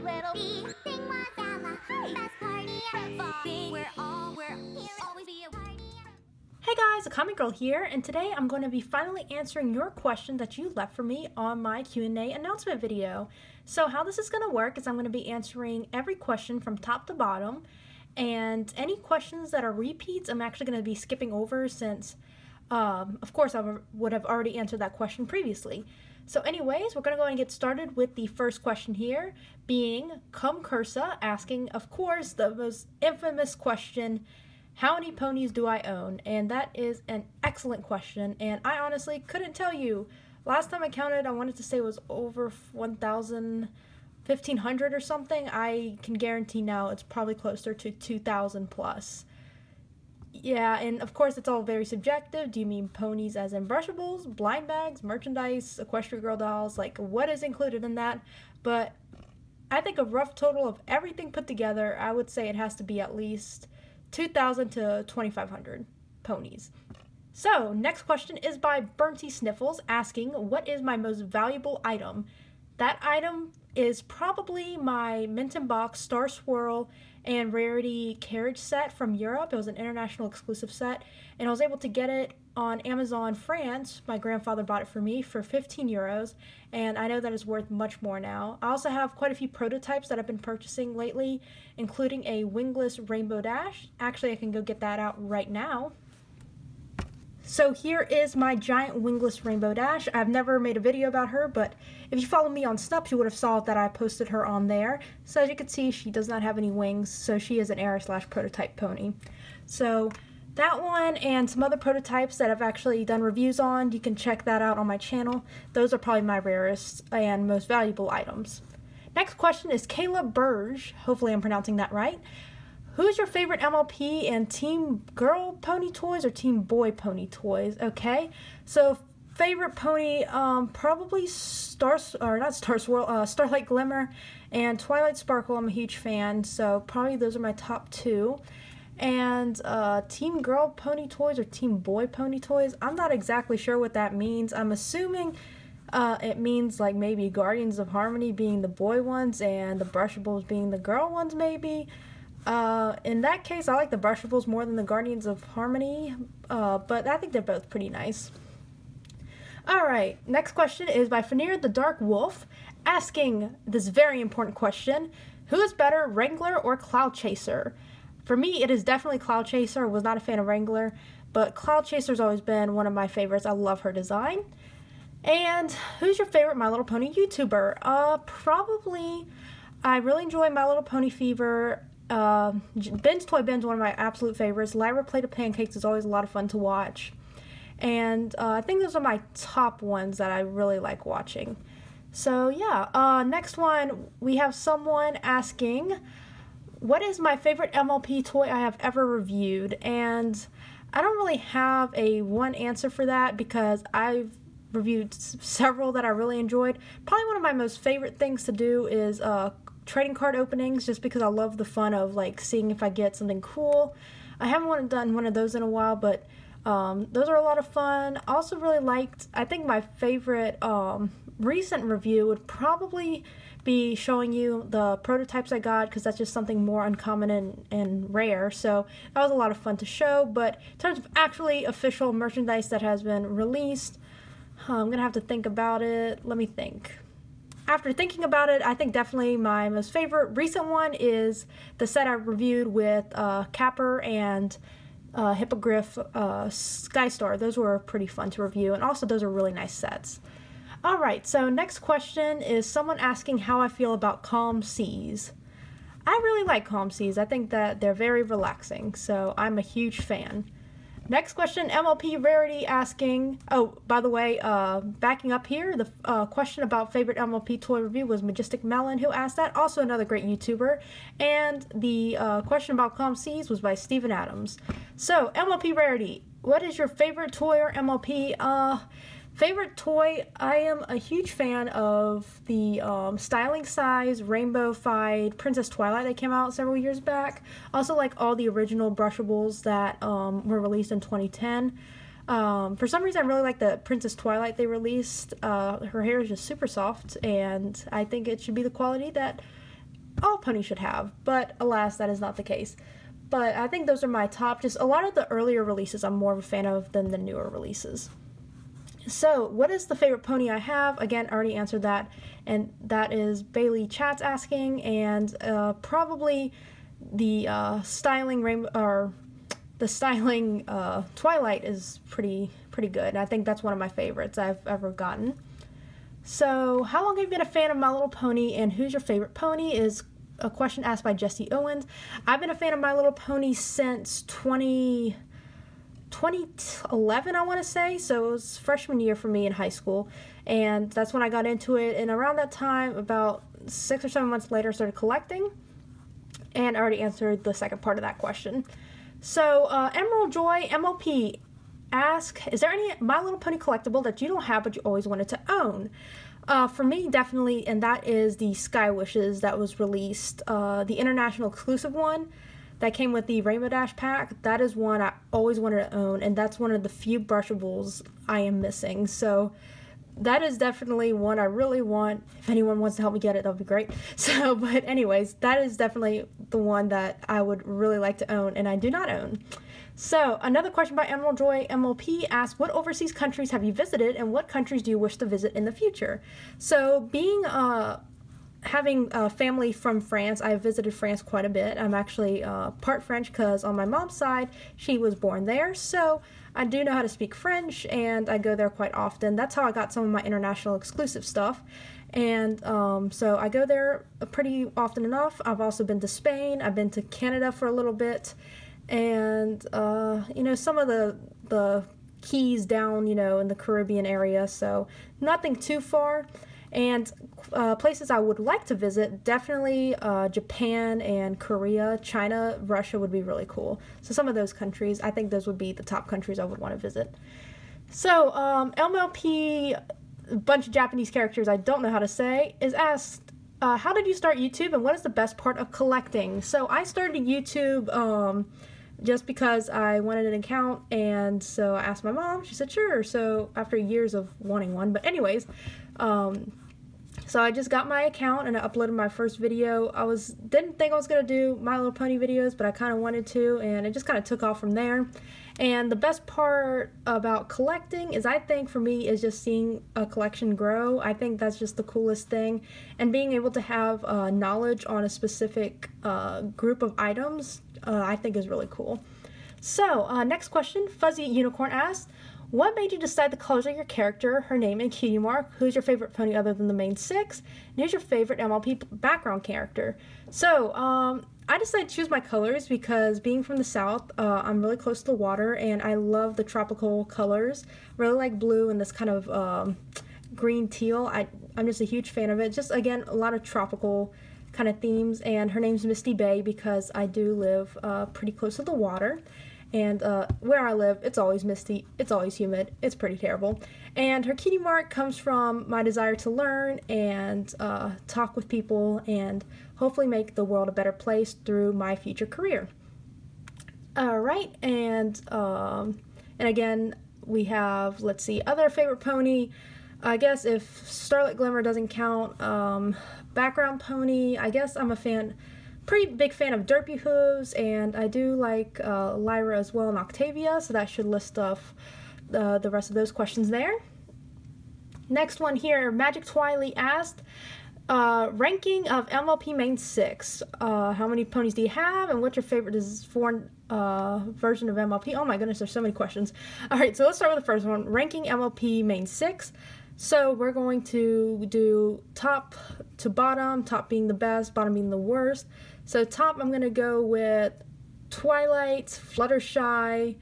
little bee. Thing was at the best party ever. We're always be a party. Hey guys, a Comic Girl here, and today I'm going to be finally answering your question that you left for me on my Q&A announcement video. So how this is going to work is I'm going to be answering every question from top to bottom, and any questions that are repeats I'm actually going to be skipping over since, of course, I would have already answered that question previously. So anyways, we're going to go and get started with the first question here, being Cum Cursa asking, of course, the most infamous question, how many ponies do I own? And that is an excellent question, and I honestly couldn't tell you. Last time I counted, I wanted to say it was over 1,000, 1,500 or something. I can guarantee now it's probably closer to 2,000 plus. Yeah, and of course it's all very subjective. Do you mean ponies as in brushables, blind bags, merchandise, Equestria Girl dolls? Like, what is included in that? But I think a rough total of everything put together, I would say it has to be at least 2,000 to 2,500 ponies. So, next question is by Burnty Sniffles asking, what is my most valuable item? That item is probably my Mint in Box Star Swirl and Rarity Carriage set from Europe. It was an international exclusive set, and I was able to get it on Amazon France. My grandfather bought it for me for 15 euros, and I know that is worth much more now. I also have quite a few prototypes that I've been purchasing lately, including a wingless Rainbow Dash. Actually, I can go get that out right now. So here is my giant wingless Rainbow Dash. I've never made a video about her, but if you follow me on Snup, you would have saw that I posted her on there. So as you can see, she does not have any wings, so she is an era/prototype pony. So that one and some other prototypes that I've actually done reviews on, you can check that out on my channel. Those are probably my rarest and most valuable items. Next question is Kayla Burge. Hopefully I'm pronouncing that right. Who's your favorite MLP and Team Girl Pony Toys or Team Boy Pony Toys? Okay, so favorite pony, probably Starlight Glimmer and Twilight Sparkle. I'm a huge fan, so probably those are my top two. And Team Girl Pony Toys or Team Boy Pony Toys, I'm not exactly sure what that means. I'm assuming it means like maybe Guardians of Harmony being the boy ones and the Brushables being the girl ones maybe. In that case, I like the Brushables more than the Guardians of Harmony, but I think they're both pretty nice. Alright, next question is by Fanir the Dark Wolf, asking this very important question, who is better, Wrangler or Cloud Chaser? For me, it is definitely Cloud Chaser. I was not a fan of Wrangler, but Cloud Chaser's always been one of my favorites. I love her design. And who's your favorite My Little Pony YouTuber? Probably, I really enjoy My Little Pony Fever. Ben's Toy Ben's one of my absolute favorites. Lyra Plate of Pancakes is always a lot of fun to watch. And I think those are my top ones that I really like watching. So yeah, next one, we have someone asking, what is my favorite MLP toy I have ever reviewed? And I don't really have a one answer for that because I've reviewed several that I really enjoyed. Probably one of my most favorite things to do is trading card openings, just because I love the fun of like seeing if I get something cool. I haven't done one of those in a while, but those are a lot of fun. I also really liked, I think my favorite recent review would probably be showing you the prototypes I got, because that's just something more uncommon and rare. So that was a lot of fun to show. But in terms of actually official merchandise that has been released, I'm gonna have to think about it. Let me think. After thinking about it, I think definitely my most favorite recent one is the set I reviewed with Capper and Hippogriff Skystar. Those were pretty fun to review, and also those are really nice sets. Alright, so next question is someone asking how I feel about Calm Seas. I really like Calm Seas. I think that they're very relaxing, so I'm a huge fan. Next question, MLP Rarity asking, oh, by the way, backing up here, the question about favorite MLP toy review was Majestic Melon, who asked that, also another great YouTuber, and the question about Calm Seas was by Steven Adams. So, MLP Rarity, what is your favorite toy or MLP? Favorite toy, I am a huge fan of the Styling Size Rainbow-fied Princess Twilight that came out several years back. Also like all the original Brushables that were released in 2010. For some reason I really like the Princess Twilight they released. Her hair is just super soft, and I think it should be the quality that all ponies should have, but alas, that is not the case. But I think those are my top. Just a lot of the earlier releases I'm more of a fan of than the newer releases. So, what is the favorite pony I have? Again, I already answered that, and that is Bailey Chat's asking, and probably the styling rainbow, or the styling Twilight is pretty good, and I think that's one of my favorites I've ever gotten. So, how long have you been a fan of My Little Pony, and who's your favorite pony? Is a question asked by Jesse Owens. I've been a fan of My Little Pony since 2011, I want to say, so it was freshman year for me in high school, and that's when I got into it, and around that time, about 6 or 7 months later, I started collecting, and I already answered the second part of that question. So, Emerald Joy MLP ask, is there any My Little Pony collectible that you don't have but you always wanted to own? For me, definitely, and that is the Sky Wishes that was released, the international exclusive one that came with the Rainbow Dash pack. That is one I always wanted to own, and that's one of the few brushables I am missing. So that is definitely one I really want. If anyone wants to help me get it, that would be great. So, but anyways, that is definitely the one that I would really like to own, and I do not own. So, another question by Emerald Joy MLP asks, what overseas countries have you visited, and what countries do you wish to visit in the future? So, being having family from France, I've visited France quite a bit. I'm actually part French because on my mom's side, she was born there. So I do know how to speak French, and I go there quite often. That's how I got some of my international exclusive stuff. And so I go there pretty often enough. I've also been to Spain. I've been to Canada for a little bit. And, you know, some of the keys down, you know, in the Caribbean area. So nothing too far. And places I would like to visit, definitely Japan and Korea. China, Russia would be really cool. So some of those countries, I think those would be the top countries I would want to visit. So MLP, a bunch of Japanese characters I don't know how to say, is asked, how did you start YouTube and what is the best part of collecting? So I started YouTube just because I wanted an account, and so I asked my mom. She said sure. So after years of wanting one, but anyways, so I just got my account and I uploaded my first video. Didn't think I was gonna do My Little Pony videos, but I kind of wanted to, and it just kind of took off from there. And the best part about collecting is, I think for me, is just seeing a collection grow. I think that's just the coolest thing, and being able to have knowledge on a specific group of items, I think is really cool. So next question, Fuzzy Unicorn asked, what made you decide the colors of your character, her name, and cutie mark? Who's your favorite pony other than the main 6? And who's your favorite MLP background character? So, I decided to choose my colors because being from the South, I'm really close to the water, and I love the tropical colors. Really like blue and this kind of green teal. I'm just a huge fan of it. Just, again, a lot of tropical kind of themes, and her name's Misty Bay because I do live pretty close to the water. And where I live, it's always misty, it's always humid, it's pretty terrible. And her cutie mark comes from my desire to learn and talk with people and hopefully make the world a better place through my future career. Alright, and again, we have, let's see, other favorite pony. I guess if Starlit Glimmer doesn't count, background pony, I guess I'm a pretty big fan of Derpy Hooves, and I do like Lyra as well and Octavia, so that should list off the rest of those questions there. Next one here, Magic Twily asked, ranking of MLP main 6. How many ponies do you have, and what's your favorite foreign version of MLP? Oh my goodness, there's so many questions. Alright, so let's start with the first one, ranking MLP main 6. So we're going to do top to bottom, top being the best, bottom being the worst. So top, I'm going to go with Twilight, Fluttershy,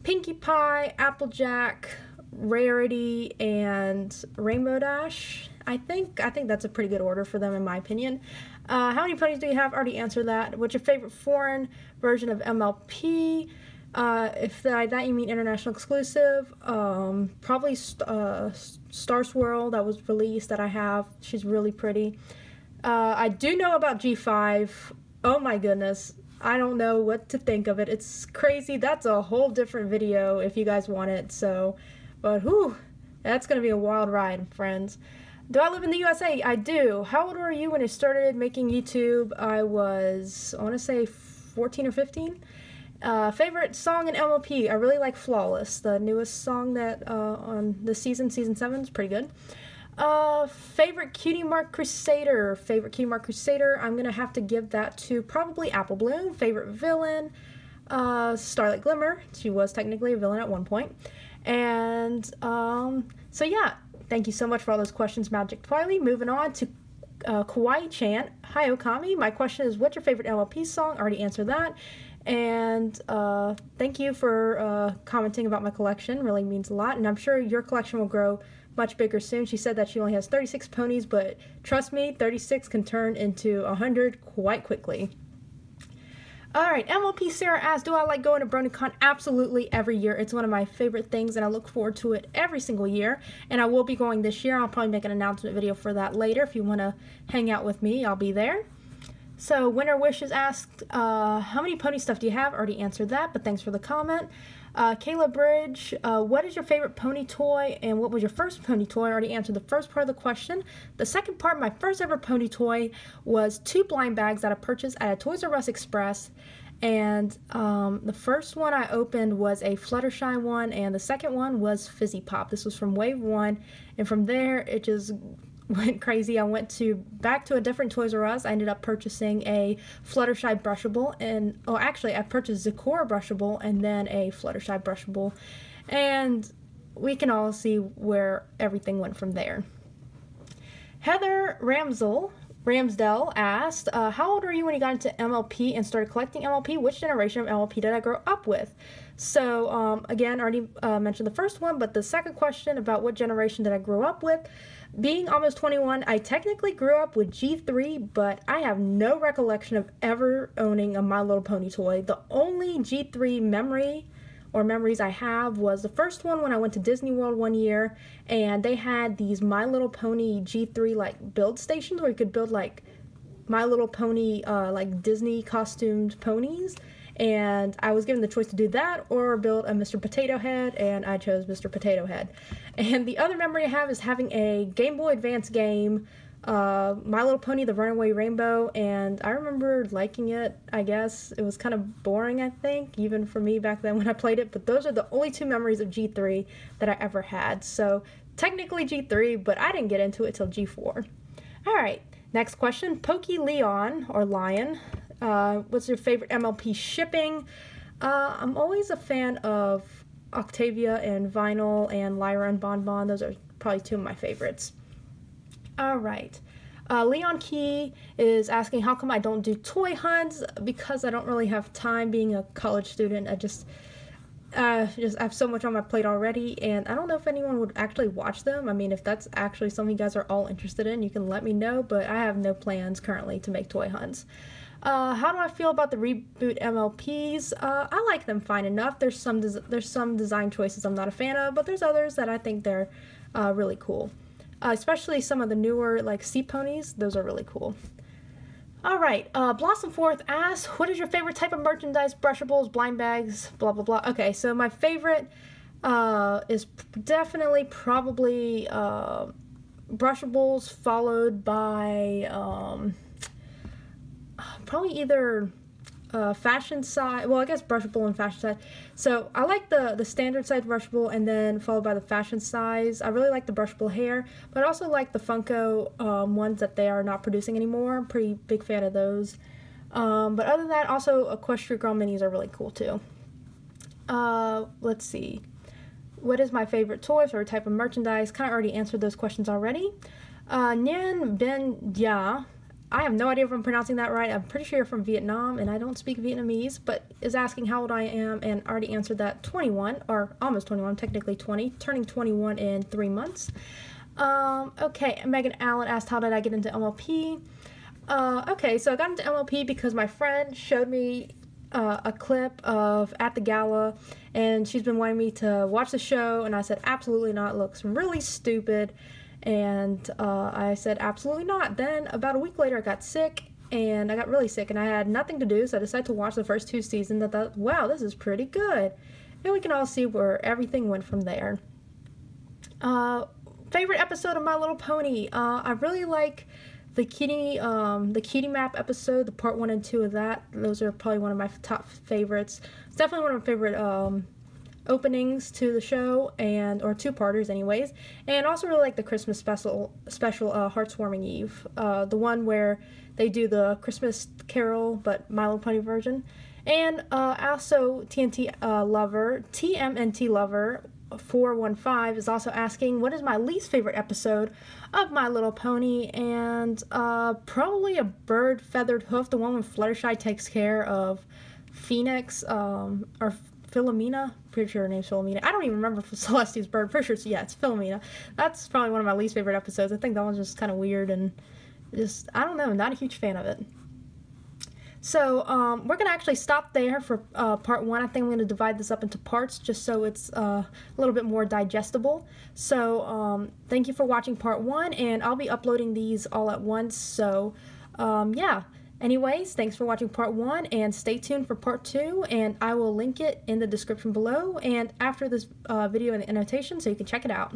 Pinkie Pie, Applejack, Rarity, and Rainbow Dash. I think that's a pretty good order for them in my opinion. How many ponies do you have? Already answered that. What's your favorite foreign version of MLP? If that you mean international exclusive, probably Star Swirl that was released that I have. She's really pretty. I do know about G5. Oh my goodness. I don't know what to think of it. It's crazy. That's a whole different video if you guys want it. So, but whew, that's going to be a wild ride, friends. Do I live in the USA? I do. How old were you when I started making YouTube? I was, I want to say 14 or 15. Favorite song in MLP? I really like Flawless, the newest song that on the season 7 is pretty good. Favorite Cutie Mark Crusader? Favorite Cutie Mark Crusader? I'm gonna have to give that to probably Apple Bloom. Favorite villain? Starlight Glimmer. She was technically a villain at one point. And so yeah. Thank you so much for all those questions, Magic Twilight. Moving on to Kawaii Chan. Hi, Okami. My question is, what's your favorite MLP song? I already answered that. And thank you for commenting about my collection. Really means a lot. And I'm sure your collection will grow much bigger soon. She said that she only has 36 ponies, but trust me, 36 can turn into 100 quite quickly. Alright, MLP Sarah asks, do I like going to BronyCon? Absolutely, every year. It's one of my favorite things, and I look forward to it every single year. And I will be going this year. I'll probably make an announcement video for that later. If you want to hang out with me, I'll be there. So, Winter Wishes asked, how many pony stuff do you have? Already answered that, but thanks for the comment. Kayla Bridge, what is your favorite pony toy, and what was your first pony toy? I already answered the first part of the question. The second part, my first ever pony toy was 2 blind bags that I purchased at a Toys R Us Express. And the first one I opened was a Fluttershy one, and the second one was Fizzy Pop. This was from Wave 1, and from there it just went crazy. I went back to a different Toys R Us. I ended up purchasing a Fluttershy brushable, and actually I purchased Zecora brushable and then a Fluttershy brushable, and we can all see where everything went from there. Heather Ramsdell asked, how old were you when you got into MLP and started collecting MLP? Which generation of MLP did I grow up with? So, again, I already mentioned the first one, but the second question about what generation did I grow up with? Being almost 21, I technically grew up with G3, but I have no recollection of ever owning a My Little Pony toy. The only G3 memories I have was the first one when I went to Disney World one year, and they had these My Little Pony G3 like build stations where you could build like My Little Pony like Disney costumed ponies, and I was given the choice to do that or build a Mr. Potato Head, and I chose Mr. Potato Head. And the other memory I have is having a Game Boy Advance game, My Little Pony The Runaway Rainbow, and I remember liking it. I guess it was kind of boring, I think, even for me back then when I played it, but those are the only 2 memories of G3 that I ever had. So technically G3, but I didn't get into it till G4. Alright, next question. Pokey Leon, or Lion, what's your favorite MLP shipping? I'm always a fan of Octavia and Vinyl and Lyra and Bonbon. Those are probably 2 of my favorites. Alright, Leon Key is asking how come I don't do toy hunts? Because I don't really have time. Being a college student, I just have so much on my plate already, and I don't know if anyone would actually watch them. I mean, if that's actually something you guys are all interested in, you can let me know, but I have no plans currently to make toy hunts. How do I feel about the reboot MLPs? I like them fine enough. There's some design choices I'm not a fan of, but there's others that I think they're really cool. Especially some of the newer, like, sea ponies. Those are really cool. Alright, Blossomforth asks, what is your favorite type of merchandise? Brushables, blind bags, blah, blah, blah. Okay, so my favorite is definitely probably brushables, followed by probably either fashion size, well, I guess brushable and fashion size. So I like the standard size brushable, and then followed by the fashion size. I really like the brushable hair, but I also like the Funko ones that they are not producing anymore. I'm pretty big fan of those. But other than that, also Equestria Girl minis are really cool too. Let's see. What is my favorite toy or type of merchandise? Kind of already answered those questions already. Nhan Ben Dia, I have no idea if I'm pronouncing that right. I'm pretty sure you're from Vietnam, and I don't speak Vietnamese, but is asking how old I am, and already answered that. 21, or almost 21, technically 20, turning 21 in 3 months. Okay, Megan Allen asked, how did I get into MLP? Okay, so I got into MLP because my friend showed me a clip of At the Gala, and she's been wanting me to watch the show, and I said, absolutely not, it looks really stupid. And I said, absolutely not. Then about a week later, I got sick, and I got really sick, and I had nothing to do, so I decided to watch the first 2 seasons. I thought, wow, this is pretty good. And we can all see where everything went from there. Favorite favorite episode of My Little Pony. I really like the kitty map episode, the part 1 and 2 of that. Those are probably one of my top favorites. It's definitely one of my favorite openings to the show, or two-parters anyways. And also really like the Christmas special Heartswarming Eve, the one where they do the Christmas Carol but My Little Pony version. And also TMNT Lover 415 is also asking, what is my least favorite episode of My Little Pony? And probably a bird feathered hoof, the one when Fluttershy takes care of Phoenix, or Philomena. Pretty sure her name's Philomena. I don't even remember Celestia's bird. Pretty sure it's Philomena. That's probably one of my least favorite episodes. I think that one's just kind of weird and just, I don't know, not a huge fan of it. So we're going to actually stop there for part 1. I think I'm going to divide this up into parts just so it's a little bit more digestible. So thank you for watching part 1, and I'll be uploading these all at once. So yeah. Anyways, thanks for watching part 1, and stay tuned for part 2, and I will link it in the description below and after this video in the annotation so you can check it out.